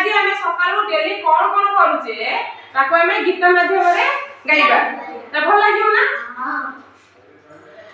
ଆଜି ଆମେ ସକାଳୁ ଡେଲି କଣ କଣ କରୁଛେ ତାକୁ ଆମେ ଗୀତ ମାଧ୍ୟମରେ ଗାଇବା। ତ ଭଲ ଲାଗିବ ନା?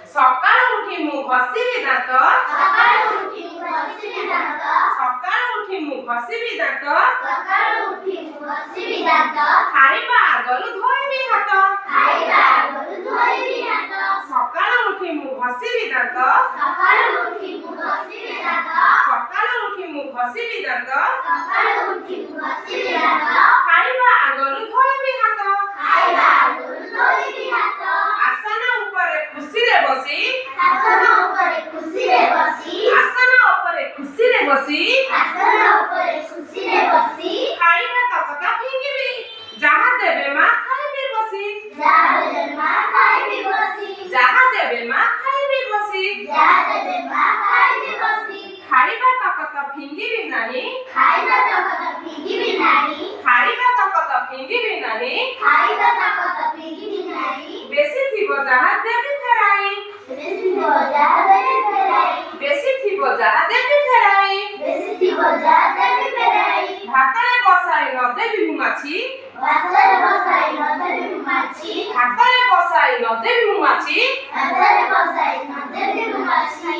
ସକାଳୁ ଉଠି ମୁଁ ଘଷିବି ଦାନ୍ତ, ସକାଳୁ ଉଠି ମୁଁ ଘଷିବି ଦାନ୍ତ, ସକାଳୁ ଉଠି ମୁଁ ଘଷିବି ଦାନ୍ତ, ସକାଳୁ ଉଠି ମୁଁ ଘଷିବି ଦାନ୍ତ, ଖାଇବା ଆଗରୁ ଧୋଇବି ହାତ, ଖାଇବା ଆଗରୁ ଧୋଇବି ହାତ, ସକାଳୁ ଉଠି ମୁଁ ଘଷିବି ଦାନ୍ତ, ସକାଳୁ ଉଠି ମୁଁ ଘଷିବି ଦାନ୍ତ, ସକାଳୁ ଉଠି ମୁଁ ଘଷିବି ଦାନ୍ତ, ସକାଳୁ ଉଠି ମୁଁ ଘଷିବି ଦାନ୍ତ, ଖାଇବା ଆଗରୁ ଧୋଇବି ହାତ, ଖାଇବା ଆଗରୁ ଧୋଇବି ହାତ, ଆସନ ଉପରେ ଖୁସିରେ ବସି, ଆସନ ଉପରେ ଖୁସିରେ ବସି, ଆସନ ଉପରେ ଖୁସିରେ ବସି, ଆସନ ଉପରେ ଖୁସିରେ ବସି, ଖାଇବା ତକ ଫିଙ୍ଗିବି, ଯାହା ଦେବେ ମା ଖାଇବି ବସି, ଯାହା ଦେବେ ମା ଖାଇବି ବସି, ଯାହା ଦେବେ ମା ଖାଇବି ବସି, ଯାହା ଦେବେ ମା ଖାଇବି ବସି, ଖାଇବା ତକ ଫିଙ୍ଗିବି ନାହିଁ, ଖାଇବା ତକ ଫିଙ୍ଗିବି ନାହିଁ, ଖାଇବା ତକ ଫିଙ୍ଗିବି ନାହିଁ, ଖାଇବା ତକ ଫିଙ୍ଗିବି ନାହିଁ, ବେଶୀ ଥିବ ଯାହା ଦେବି ଫେରାଇ, ବେଶୀ ଥିବ ଯାହା ଦେବି ଫେରାଇ, ବେଶୀ ଥିବ ଯାହା ଦେବି ଫେରାଇ, ବେଶୀ ଥିବ ଯାହା ଦେବି ଫେରାଇ, ଭାତରେ ବସାଇ ନ ଦେବି ମୁଁ ମାଛି, ଭାତରେ ବସାଇ ନ ଦେବି ମୁଁ ମାଛି, ଭାତରେ ବସାଇ ନ ଦେବି ମୁଁ ମାଛି, ଭାତରେ ବସାଇ ନ ଦେବି ମୁଁ ମାଛି,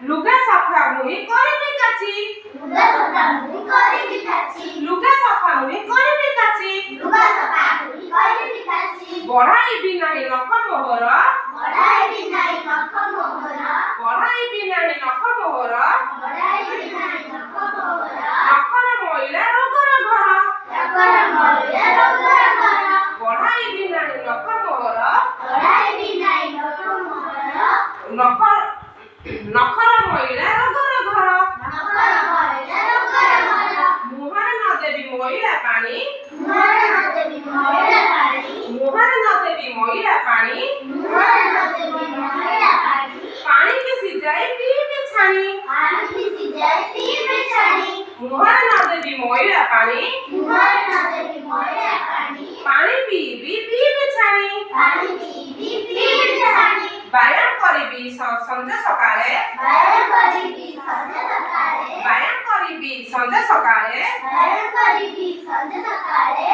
ଲୁଗା ସଫା ମୁହିଁ କରିବି କାଚି, ଲୁଗା ସଫା ମୁଁ କରିବି କାଚି, ଲୁଗା ସଫା ମୁହିଁ କରିବି କାଚି, ଲୁଗା ସଫା ମୁଁ କରିବି କାଚି, ବଢାଇବି ନାହିଁ ନଖ ମୋହର, ବଢାଇବି ନାହିଁ ନଖ ମୋହର, ବଢାଇବି ନାହିଁ ନଖ ମୋହର, ବଢାଇବି ନାହିଁ ନଖ ମୋହର, ନଖର ମଇଳା ରୋଗର ଘର, ନଖର ମଇଳା ରୋଗର ଘର, ବଢାଇବି ନାହିଁ ନଖ ମୋହର, ବଢାଇବି ନାହିଁ ନଖ ମୋହର, ନଖର ମଇଳା ରୋଗର ଘର, ନଖର ମଇଳା ରୋଗର ଘର, ମୁହଁରେ ନ ଦେବି ମଇଳା ପାଣି, ମୁହଁରେ ନ ଦେବି ମଇଳା ପାଣି, ମୁହଁରେ ନ ଦେବି ମଇଳା ପାଣି, ମୁହଁରେ ନ ଦେବି ମଇଳା ପାଣି, ପାଣିକି ସିଝାଇ ପିଇବି ଛାଣି, ପାଣିକି ସିଝାଇ ପିଇବି ଛାଣି, ମୁହଁରେ ନ ଦେବି ମଇଳା ପାଣି, ମୁହଁରେ ନ ଦେବି ମଇଳା ପାଣି, ପାଣି ପିଇବି ଛାଣି, ପାଣି ପିଇବି ପିଇବି ଛାଣି, ବ୍ୟାୟାମ କରିବି ସଞ୍ଜ ସକାଳେ, ବ୍ୟାୟାମ କରିବି ସଞ୍ଜ ସକାଳେ, ବ୍ୟାୟାମ କରିବି ସଞ୍ଜ ସକାଳେ, ବ୍ୟାୟାମ କରିବି ସଞ୍ଜ ସକାଳେ,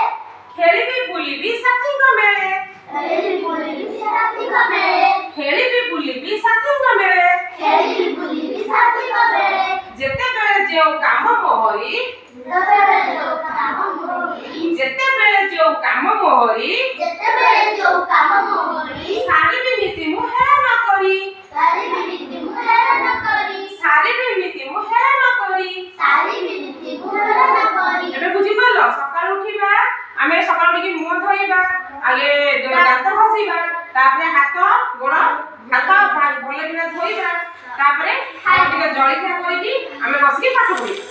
ଖେଳିବି ବୁଲିବି ସାଥୀଙ୍କ ମେଳେ, ଖେଳିବି ବୁଲିବି ସାଥୀଙ୍କ ମେଳେ, ଖେଳିବି ବୁଲିବି ସାଥୀଙ୍କ ମେଳେ, ଖେଳିବି ବୁଲିବି ସାଥୀଙ୍କ ମେଳେ, ଯେତେବେଳେ ଯେଉଁ କାମ ମୋହରି, ଯେତେବେଳେ ଯୋଉ କାମ ମୋହରି, ଯେତେବେଳେ ଯେଉଁ କାମ ମୋହରି, ଯେତେବେଳେ ଯୋଉ କାମ ମୋହରି, ସାରିବି ନୀତି ମୁଁ ହେଳା ନ କରି, ସାରିବି ନୀତି ମୁଁ ହେଳା ନ କରି, ସାରିବି ନୀତି ମୁଁ ହେଳା ନ କରି, ସାରିବି ନୀତି ମୁଁ ହେଳା ନ କରି। ଏବେ ବୁଝିପାରିଲ? ସକାଳୁ ଉଠିବା, ଆମେ ସକାଳୁ ଉଠିକି ମୁହଁ ଧୋଇବା, ଆଗେ ଦାନ୍ତ ଘଷିବା, ତାପରେ ହାତ ଗୋଡ଼ ଭଲ କିନା ଧୋଇବା, ତାପରେ ଟିକେ ଜଳଖିଆ କରିକି ଆମେ ବସିକି ପାଠ ପଢିବା।